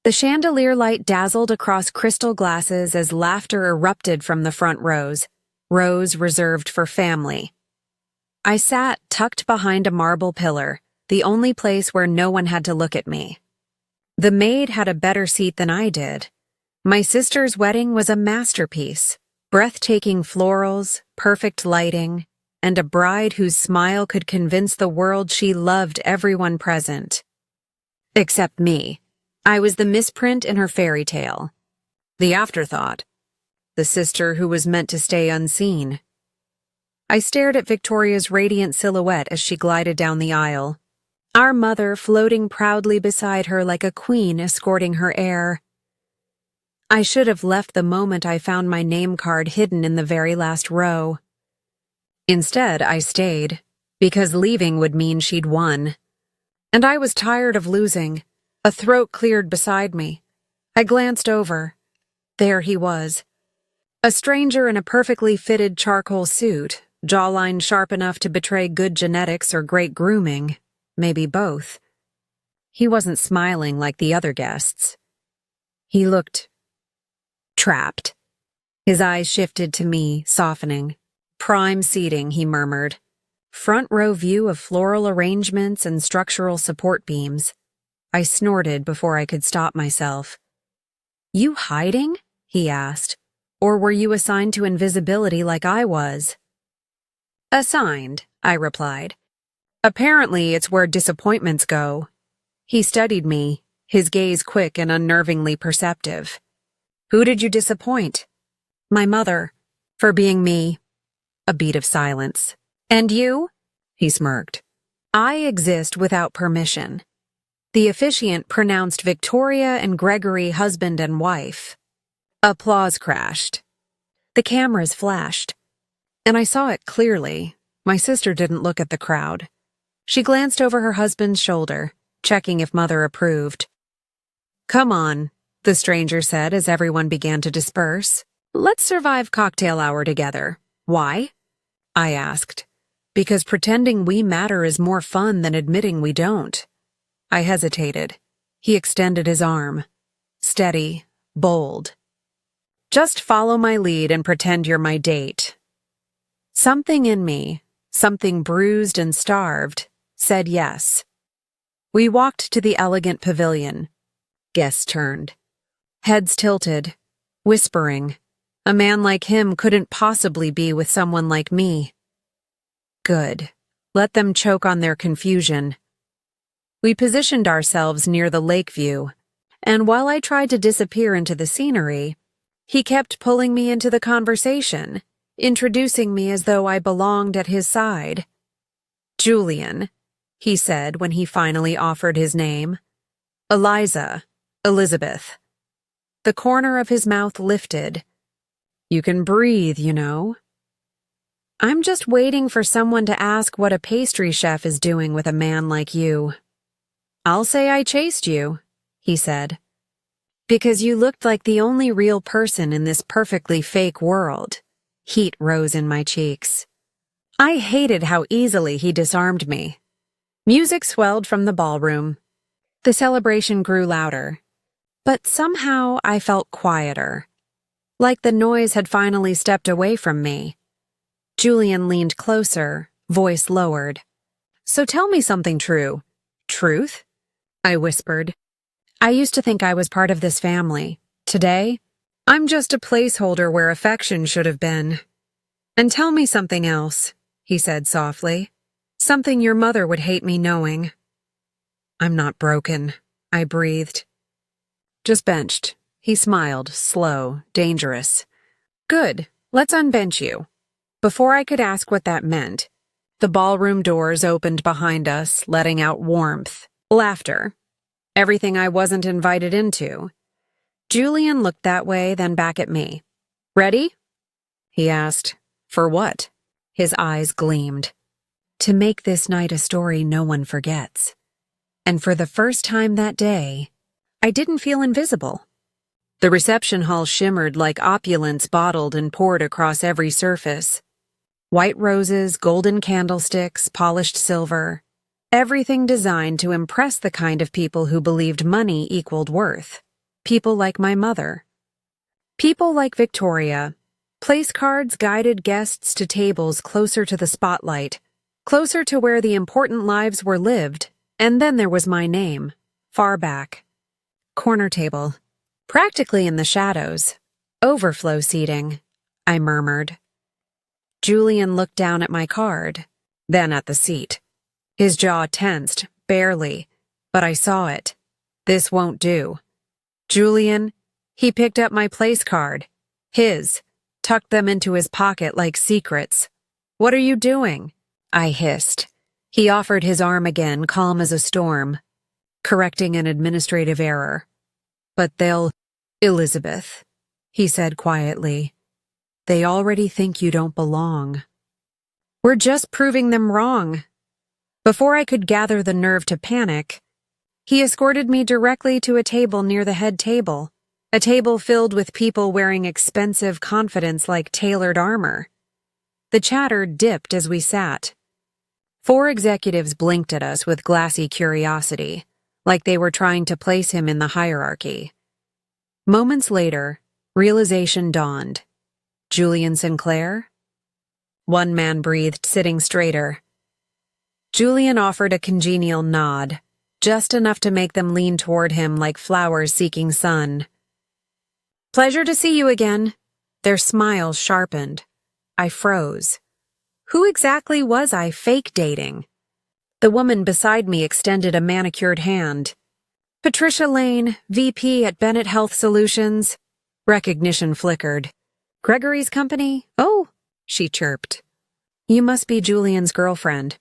The chandelier light dazzled across crystal glasses as laughter erupted from the front rows reserved for family. I sat tucked behind a marble pillar, the only place where no one had to look at me. The maid had a better seat than I did. My sister's wedding was a masterpiece, breathtaking florals, perfect lighting, and a bride whose smile could convince the world she loved everyone present. Except me. I was the misprint in her fairy tale. The afterthought. The sister who was meant to stay unseen. I stared at Victoria's radiant silhouette as she glided down the aisle, our mother floating proudly beside her like a queen escorting her heir. I should have left the moment I found my name card hidden in the very last row. Instead, I stayed, because leaving would mean she'd won. And I was tired of losing. A throat cleared beside me. I glanced over. There he was. A stranger in a perfectly fitted charcoal suit, jawline sharp enough to betray good genetics or great grooming, maybe both. He wasn't smiling like the other guests. He looked trapped. His eyes shifted to me, softening. Prime seating, he murmured. Front row view of floral arrangements and structural support beams. I snorted before I could stop myself. You hiding? He asked. Or were you assigned to invisibility like I was? Assigned, I replied. Apparently it's where disappointments go. He studied me, his gaze quick and unnervingly perceptive. Who did you disappoint? My mother, for being me. A beat of silence. And you? He smirked. I exist without permission. The officiant pronounced Victoria and Gregory husband and wife. Applause crashed. The cameras flashed. And I saw it clearly. My sister didn't look at the crowd. She glanced over her husband's shoulder, checking if Mother approved. Come on, the stranger said as everyone began to disperse. Let's survive cocktail hour together. Why? I asked. Because pretending we matter is more fun than admitting we don't. I hesitated. He extended his arm. Steady, bold. Just follow my lead and pretend you're my date. Something in me, something bruised and starved, said yes. We walked to the elegant pavilion. Guests turned. Heads tilted, whispering. A man like him couldn't possibly be with someone like me. Good. Let them choke on their confusion. We positioned ourselves near the lake view, and while I tried to disappear into the scenery, he kept pulling me into the conversation, introducing me as though I belonged at his side. Julian, he said when he finally offered his name. Eliza, Elizabeth. The corner of his mouth lifted. You can breathe, you know. I'm just waiting for someone to ask what a pastry chef is doing with a man like you. I'll say I chased you, he said. Because you looked like the only real person in this perfectly fake world. Heat rose in my cheeks. I hated how easily he disarmed me. Music swelled from the ballroom. The celebration grew louder. But somehow I felt quieter. Like the noise had finally stepped away from me. Julian leaned closer, voice lowered. So tell me something true. Truth? I whispered. I used to think I was part of this family. Today, I'm just a placeholder where affection should have been. And tell me something else, he said softly. Something your mother would hate me knowing. I'm not broken, I breathed. Just benched. He smiled, slow, dangerous. Good, let's unbench you. Before I could ask what that meant, the ballroom doors opened behind us, letting out warmth, laughter. Everything I wasn't invited into. Julian looked that way, then back at me. Ready? He asked. For what? His eyes gleamed. To make this night a story no one forgets. And for the first time that day, I didn't feel invisible. The reception hall shimmered like opulence bottled and poured across every surface. White roses, golden candlesticks, polished silver. Everything designed to impress the kind of people who believed money equaled worth. People like my mother. People like Victoria. Place cards guided guests to tables closer to the spotlight, closer to where the important lives were lived, and then there was my name, far back. Corner table. Practically in the shadows. Overflow seating, I murmured. Julian looked down at my card, then at the seat. His jaw tensed, barely, but I saw it. This won't do. Julian, he picked up my place card. His, tucked them into his pocket like secrets. What are you doing? I hissed. He offered his arm again, calm as a storm, correcting an administrative error. But they'll... Elizabeth, he said quietly. They already think you don't belong. We're just proving them wrong. Before I could gather the nerve to panic, he escorted me directly to a table near the head table, a table filled with people wearing expensive confidence like tailored armor. The chatter dipped as we sat. 4 executives blinked at us with glassy curiosity, like they were trying to place him in the hierarchy. Moments later, realization dawned. Julian Sinclair? One man breathed, sitting straighter. Julian offered a congenial nod, just enough to make them lean toward him like flowers seeking sun. Pleasure to see you again. Their smiles sharpened. I froze. Who exactly was I fake dating? The woman beside me extended a manicured hand. Patricia Lane, VP at Bennett Health Solutions. Recognition flickered. Gregory's company? Oh, she chirped. You must be Julian's girlfriend.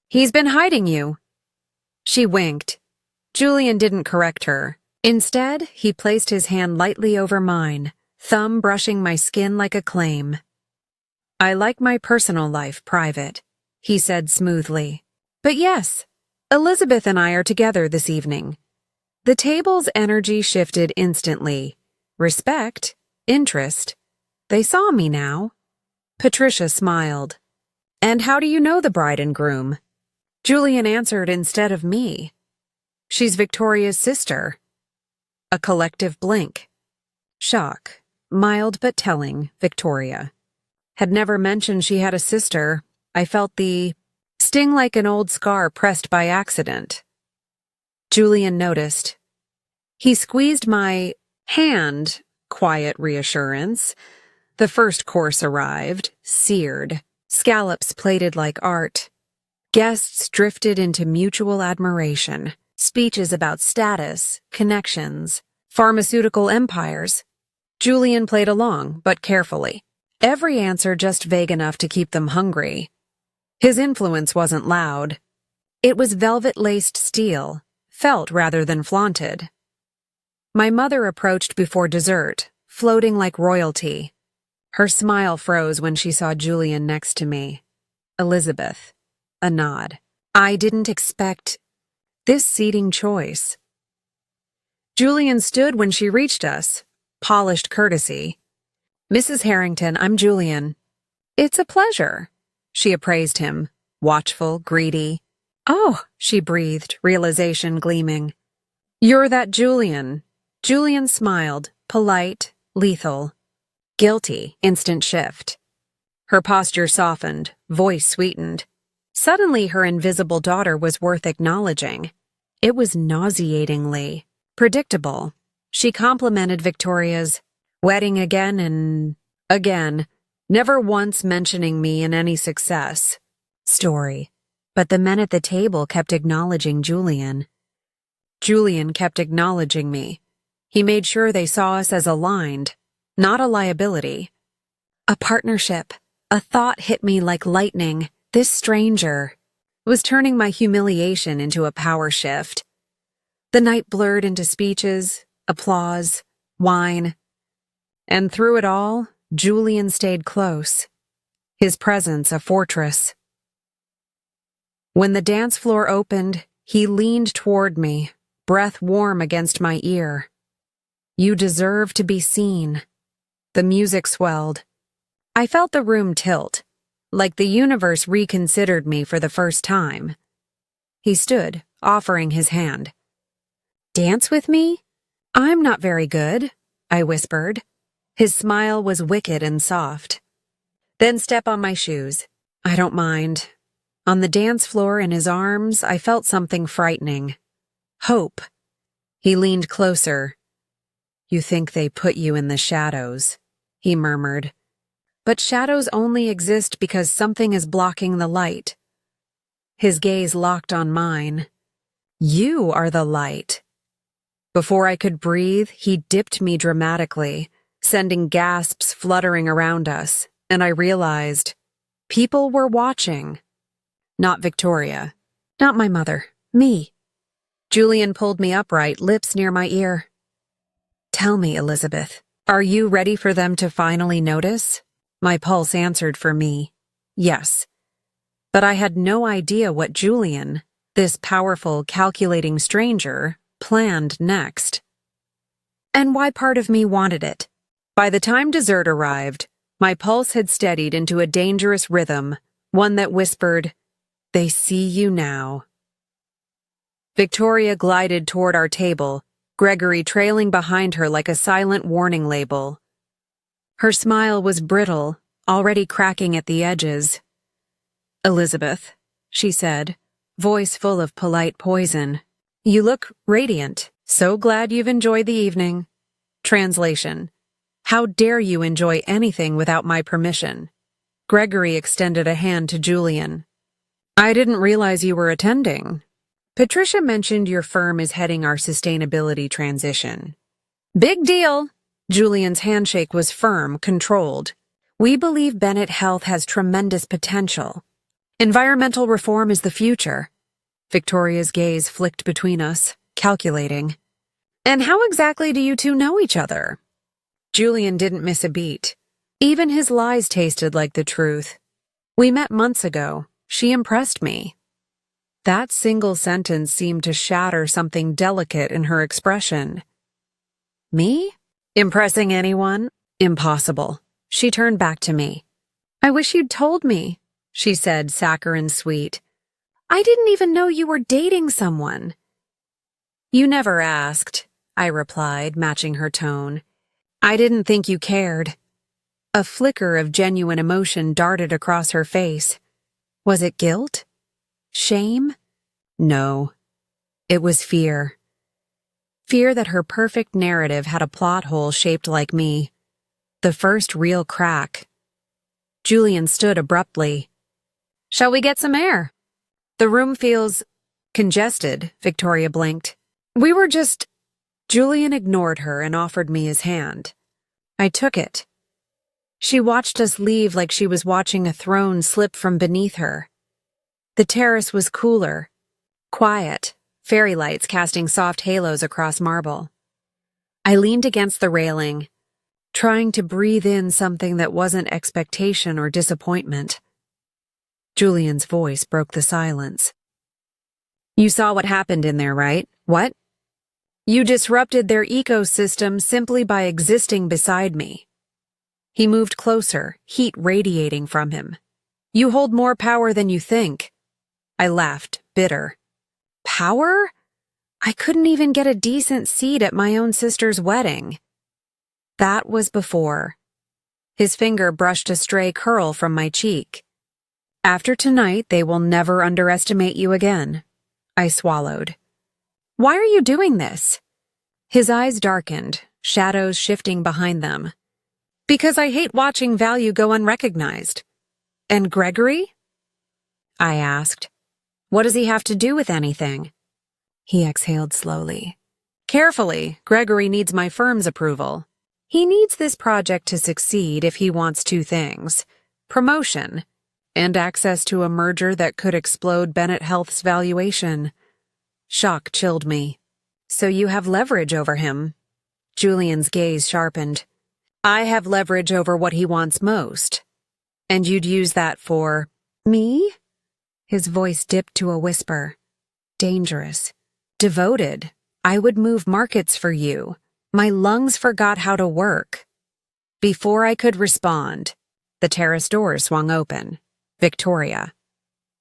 He's been hiding you. She winked. Julian didn't correct her. Instead, he placed his hand lightly over mine, thumb brushing my skin like a claim. I like my personal life private, he said smoothly. But yes, Elizabeth and I are together this evening. The table's energy shifted instantly. Respect, interest. They saw me now. Patricia smiled. And how do you know the bride and groom? Julian answered instead of me. She's Victoria's sister. A collective blink. Shock, mild but telling, Victoria. Had never mentioned she had a sister. I felt the sting like an old scar pressed by accident. Julian noticed. He squeezed my hand, quiet reassurance. The first course arrived, seared, scallops plated like art. Guests drifted into mutual admiration, speeches about status, connections, pharmaceutical empires. Julian played along, but carefully. Every answer just vague enough to keep them hungry. His influence wasn't loud. It was velvet-laced steel, felt rather than flaunted. My mother approached before dessert, floating like royalty. Her smile froze when she saw Julian next to me. Elizabeth. A nod. I didn't expect this seating choice. Julian stood when she reached us, polished courtesy. Mrs. Harrington, I'm Julian. It's a pleasure. She appraised him, watchful, greedy. Oh, she breathed, realization gleaming. You're that Julian. Julian smiled, polite, lethal. Guilty, instant shift. Her posture softened, voice sweetened. Suddenly her invisible daughter was worth acknowledging. It was nauseatingly predictable. She complimented Victoria's wedding again and again, never once mentioning me in any success story. But the men at the table kept acknowledging Julian. Julian kept acknowledging me. He made sure they saw us as aligned, not a liability. A partnership. A thought hit me like lightning. This stranger was turning my humiliation into a power shift. The night blurred into speeches, applause, wine. And through it all, Julian stayed close. His presence a fortress. When the dance floor opened, he leaned toward me, breath warm against my ear. You deserve to be seen. The music swelled. I felt the room tilt, like the universe reconsidered me for the first time. He stood, offering his hand. Dance with me? I'm not very good, I whispered. His smile was wicked and soft. Then step on my shoes. I don't mind. On the dance floor in his arms, I felt something frightening. Hope. He leaned closer. You think they put you in the shadows, he murmured. But shadows only exist because something is blocking the light. His gaze locked on mine. You are the light. Before I could breathe, he dipped me dramatically, sending gasps fluttering around us, and I realized people were watching. Not Victoria. Not my mother. Me. Julian pulled me upright, lips near my ear. Tell me, Elizabeth, are you ready for them to finally notice? My pulse answered for me. Yes. But I had no idea what Julian, this powerful, calculating stranger, planned next. And why part of me wanted it. By the time dessert arrived, my pulse had steadied into a dangerous rhythm, one that whispered, They see you now. Victoria glided toward our table, Gregory trailing behind her like a silent warning label. Her smile was brittle, already cracking at the edges. Elizabeth, she said, voice full of polite poison. You look radiant. So glad you've enjoyed the evening. Translation. How dare you enjoy anything without my permission? Gregory extended a hand to Julian. I didn't realize you were attending. Patricia mentioned your firm is heading our sustainability transition. Big deal. Julian's handshake was firm, controlled. We believe Bennett Health has tremendous potential. Environmental reform is the future. Victoria's gaze flicked between us, calculating. And how exactly do you two know each other? Julian didn't miss a beat. Even his lies tasted like the truth. We met months ago. She impressed me. That single sentence seemed to shatter something delicate in her expression. Me? Impressing anyone? Impossible. She turned back to me. I wish you'd told me, she said, saccharine sweet. I didn't even know you were dating someone. You never asked, I replied, matching her tone. I didn't think you cared. A flicker of genuine emotion darted across her face. Was it guilt? Shame? No. It was fear. Fear that her perfect narrative had a plot hole shaped like me. The first real crack. Julian stood abruptly. Shall we get some air? The room feels congested, Victoria blinked. We were just... Julian ignored her and offered me his hand. I took it. She watched us leave like she was watching a throne slip from beneath her. The terrace was cooler, quiet, fairy lights casting soft halos across marble. I leaned against the railing, trying to breathe in something that wasn't expectation or disappointment. Julian's voice broke the silence. You saw what happened in there, right? What? You disrupted their ecosystem simply by existing beside me. He moved closer, heat radiating from him. You hold more power than you think. I laughed, bitter. Power? I couldn't even get a decent seat at my own sister's wedding. That was before. His finger brushed a stray curl from my cheek. After tonight, they will never underestimate you again. I swallowed. Why are you doing this? His eyes darkened, shadows shifting behind them. Because I hate watching value go unrecognized. And Gregory? I asked. What does he have to do with anything? He exhaled slowly. Carefully, Gregory needs my firm's approval. He needs this project to succeed if he wants two things: promotion and access to a merger that could explode Bennett Health's valuation. Shock chilled me. So you have leverage over him? Julian's gaze sharpened. I have leverage over what he wants most. And you'd use that for... me? His voice dipped to a whisper. Dangerous. Devoted. I would move markets for you. My lungs forgot how to work. Before I could respond, the terrace doors swung open. Victoria.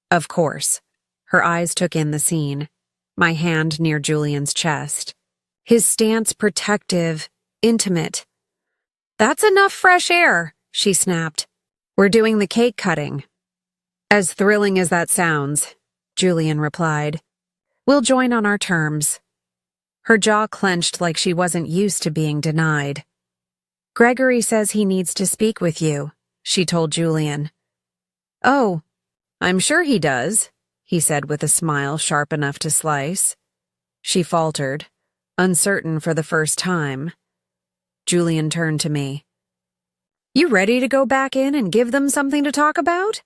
Of course. Her eyes took in the scene. My hand near Julian's chest. his stance protective, intimate. "That's enough fresh air," she snapped. "We're doing the cake cutting." "As thrilling as that sounds," Julian replied. "We'll join on our terms." Her jaw clenched like she wasn't used to being denied. "Gregory says he needs to speak with you," she told Julian. "Oh, I'm sure he does," he said with a smile sharp enough to slice. She faltered, uncertain for the first time. Julian turned to me. "You ready to go back in and give them something to talk about?"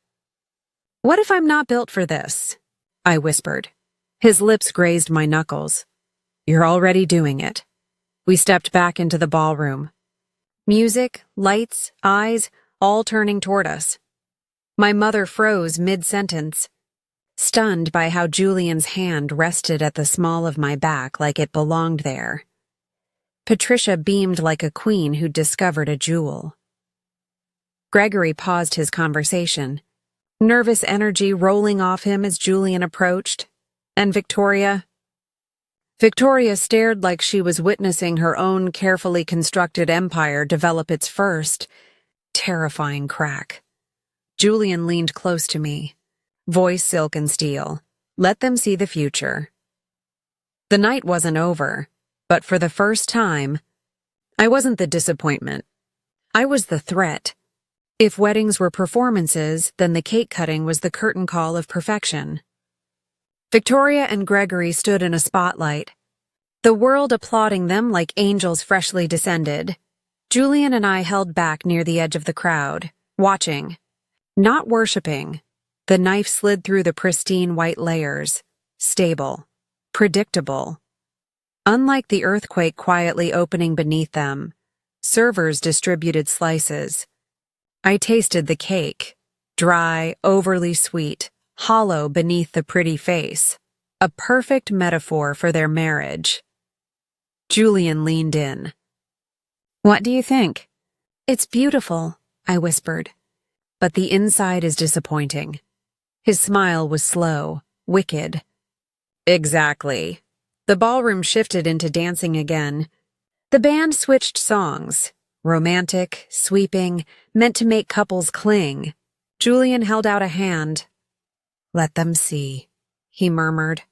"What if I'm not built for this?" I whispered. His lips grazed my knuckles. "You're already doing it." We stepped back into the ballroom. Music, lights, eyes, all turning toward us. My mother froze mid-sentence, stunned by how Julian's hand rested at the small of my back like it belonged there. Patricia beamed like a queen who'd discovered a jewel. Gregory paused his conversation, nervous energy rolling off him as Julian approached. And Victoria? Victoria stared like she was witnessing her own carefully constructed empire develop its first, terrifying crack. Julian leaned close to me, voice silk and steel. Let them see the future. The night wasn't over, but for the first time, I wasn't the disappointment. I was the threat. If weddings were performances, then the cake cutting was the curtain call of perfection. Victoria and Gregory stood in a spotlight, the world applauding them like angels freshly descended. Julian and I held back near the edge of the crowd, watching, not worshipping. The knife slid through the pristine white layers, stable, predictable. Unlike the earthquake quietly opening beneath them, servers distributed slices. I tasted the cake, dry, overly sweet, hollow beneath the pretty face, a perfect metaphor for their marriage. Julian leaned in. "What do you think?" "It's beautiful," I whispered, "but the inside is disappointing." His smile was slow, wicked. "Exactly." The ballroom shifted into dancing again. The band switched songs, romantic, sweeping, meant to make couples cling. Julian held out a hand. "Let them see," he murmured.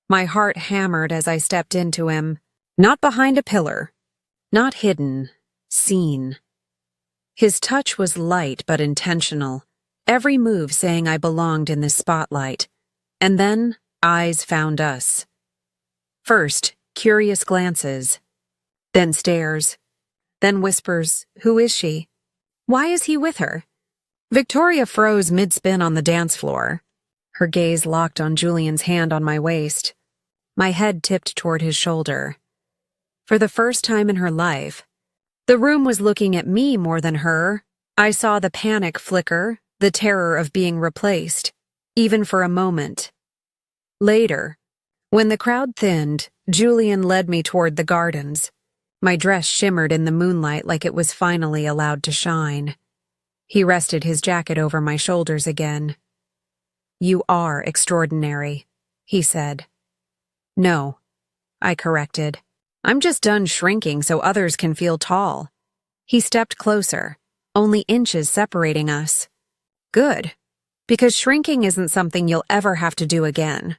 My heart hammered as I stepped into him, not behind a pillar, not hidden, seen. His touch was light but intentional, every move saying I belonged in this spotlight. And then eyes found us. First, curious glances, then stares, then whispers, "Who is she? Why is he with her?" Victoria froze mid-spin on the dance floor. Her gaze locked on Julian's hand on my waist. My head tipped toward his shoulder. For the first time in her life, the room was looking at me more than her. I saw the panic flicker, the terror of being replaced, even for a moment. Later, when the crowd thinned, Julian led me toward the gardens. My dress shimmered in the moonlight like it was finally allowed to shine. He rested his jacket over my shoulders again. "You are extraordinary," he said. "No," I corrected. "I'm just done shrinking so others can feel tall." He stepped closer, only inches separating us. "Good, because shrinking isn't something you'll ever have to do again."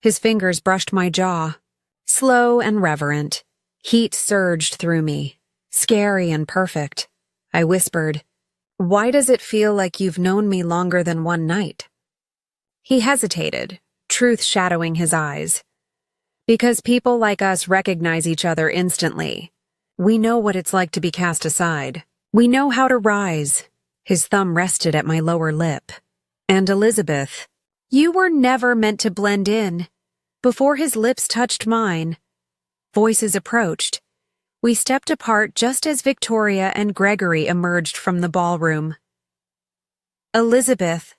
His fingers brushed my jaw, slow and reverent. Heat surged through me, scary and perfect. I whispered, "Why does it feel like you've known me longer than one night?" He hesitated, truth shadowing his eyes. "Because people like us recognize each other instantly. We know what it's like to be cast aside. We know how to rise." His thumb rested at my lower lip. "And Elizabeth, you were never meant to blend in." Before his lips touched mine, voices approached. We stepped apart just as Victoria and Gregory emerged from the ballroom. "Elizabeth,"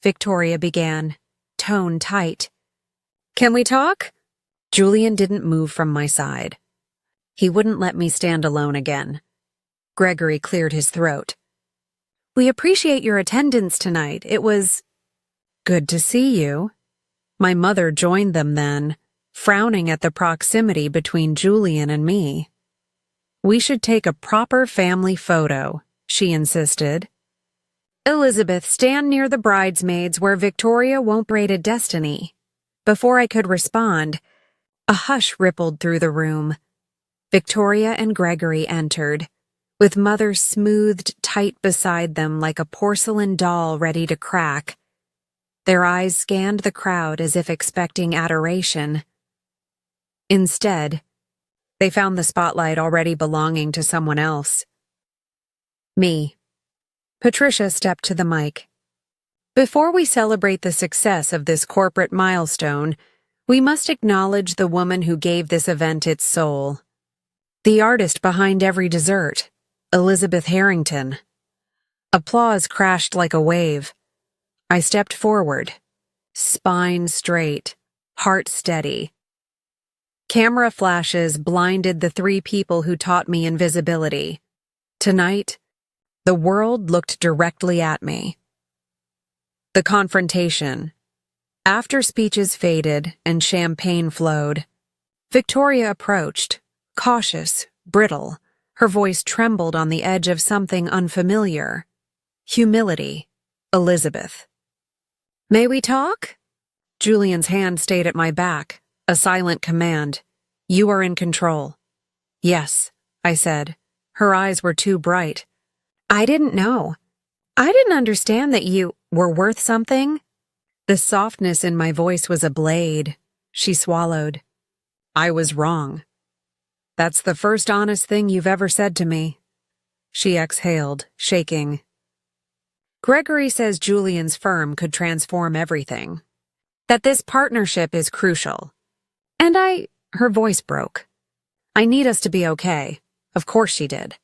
Victoria began, tone tight. "Can we talk?" Julian didn't move from my side. He wouldn't let me stand alone again. Gregory cleared his throat. "We appreciate your attendance tonight. It was good to see you." My mother joined them then, frowning at the proximity between Julian and me. "We should take a proper family photo," she insisted. "Elizabeth, stand near the bridesmaids where Victoria won't braid a destiny." Before I could respond, a hush rippled through the room. Victoria and Gregory entered, with Mother smoothed tight beside them like a porcelain doll ready to crack. Their eyes scanned the crowd as if expecting adoration. Instead, they found the spotlight already belonging to someone else. Me. Patricia stepped to the mic. "Before we celebrate the success of this corporate milestone, we must acknowledge the woman who gave this event its soul. The artist behind every dessert, Elizabeth Harrington." Applause crashed like a wave. I stepped forward, spine straight, heart steady. Camera flashes blinded the 3 people who taught me invisibility. Tonight, the world looked directly at me. The confrontation. After speeches faded and champagne flowed, Victoria approached, cautious, brittle. Her voice trembled on the edge of something unfamiliar. Humility. Elizabeth. "May we talk?" Julian's hand stayed at my back, a silent command. "You are in control." "Yes," I said. Her eyes were too bright. "I didn't know. I didn't understand that you were worth something." The softness in my voice was a blade. She swallowed. "I was wrong." "That's the first honest thing you've ever said to me." She exhaled, shaking. "Gregory says Julian's firm could transform everything. That this partnership is crucial. And her voice broke. "I need us to be okay." Of course she did.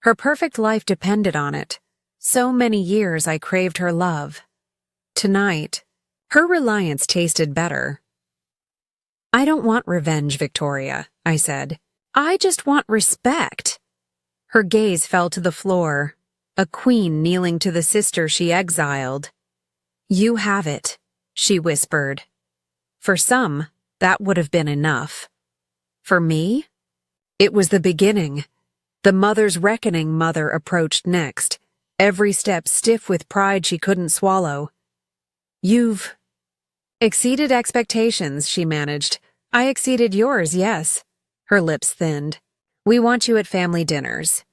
Her perfect life depended on it. So many years I craved her love. Tonight, her reliance tasted better. "I don't want revenge, Victoria," I said. "I just want respect." Her gaze fell to the floor, a queen kneeling to the sister she exiled. "You have it," she whispered. For some, that would have been enough. For me, it was the beginning. The mother's reckoning Mother approached next, every step stiff with pride she couldn't swallow. "You've exceeded expectations," she managed. "I exceeded yours, yes." Her lips thinned. "We want you at family dinners.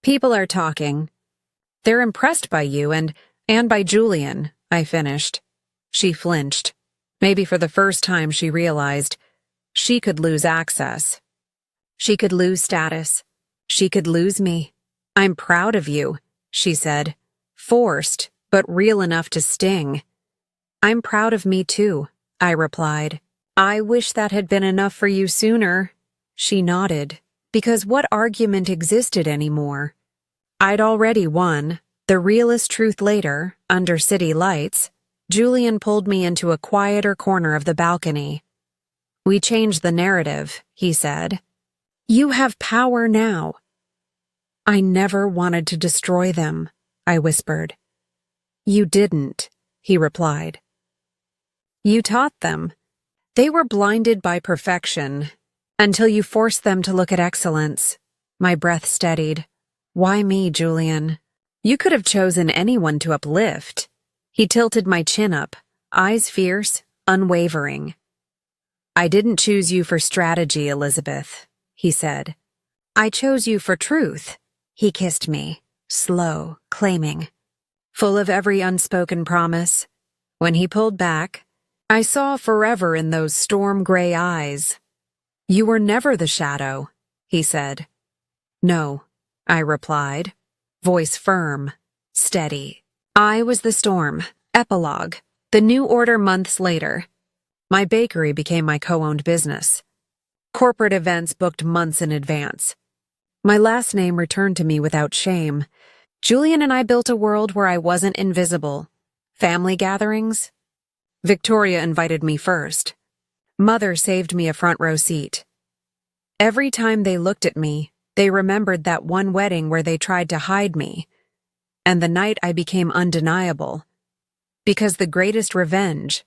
People are talking. They're impressed by you and by Julian," I finished. She flinched. Maybe for the first time she realized she could lose access. She could lose status. She could lose me. "I'm proud of you," she said, forced, but real enough to sting. "I'm proud of me too," I replied. "I wish that had been enough for you sooner." She nodded, because what argument existed anymore? I'd already won. The realest truth later, under city lights, Julian pulled me into a quieter corner of the balcony. "We changed the narrative," he said. "You have power now." "I never wanted to destroy them," I whispered. "You didn't," he replied. "You taught them. They were blinded by perfection, until you forced them to look at excellence." My breath steadied. "Why me, Julian? You could have chosen anyone to uplift." He tilted my chin up, eyes fierce, unwavering. "I didn't choose you for strategy, Elizabeth," he said. "I chose you for truth." He kissed me, slow, claiming, full of every unspoken promise. When he pulled back, I saw forever in those storm-gray eyes. "You were never the shadow," he said. "No," I replied, voice firm, steady. "I was the storm." Epilogue. The new order months later. My bakery became my co-owned business. Corporate events booked months in advance. My last name returned to me without shame. Julian and I built a world where I wasn't invisible. Family gatherings? Victoria invited me first. Mother saved me a front row seat. Every time they looked at me, they remembered that one wedding where they tried to hide me. And the night I became undeniable. Because the greatest revenge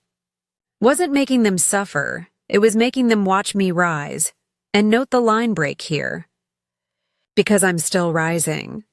wasn't making them suffer, It was making them watch me rise. And note the line break here. Because I'm still rising.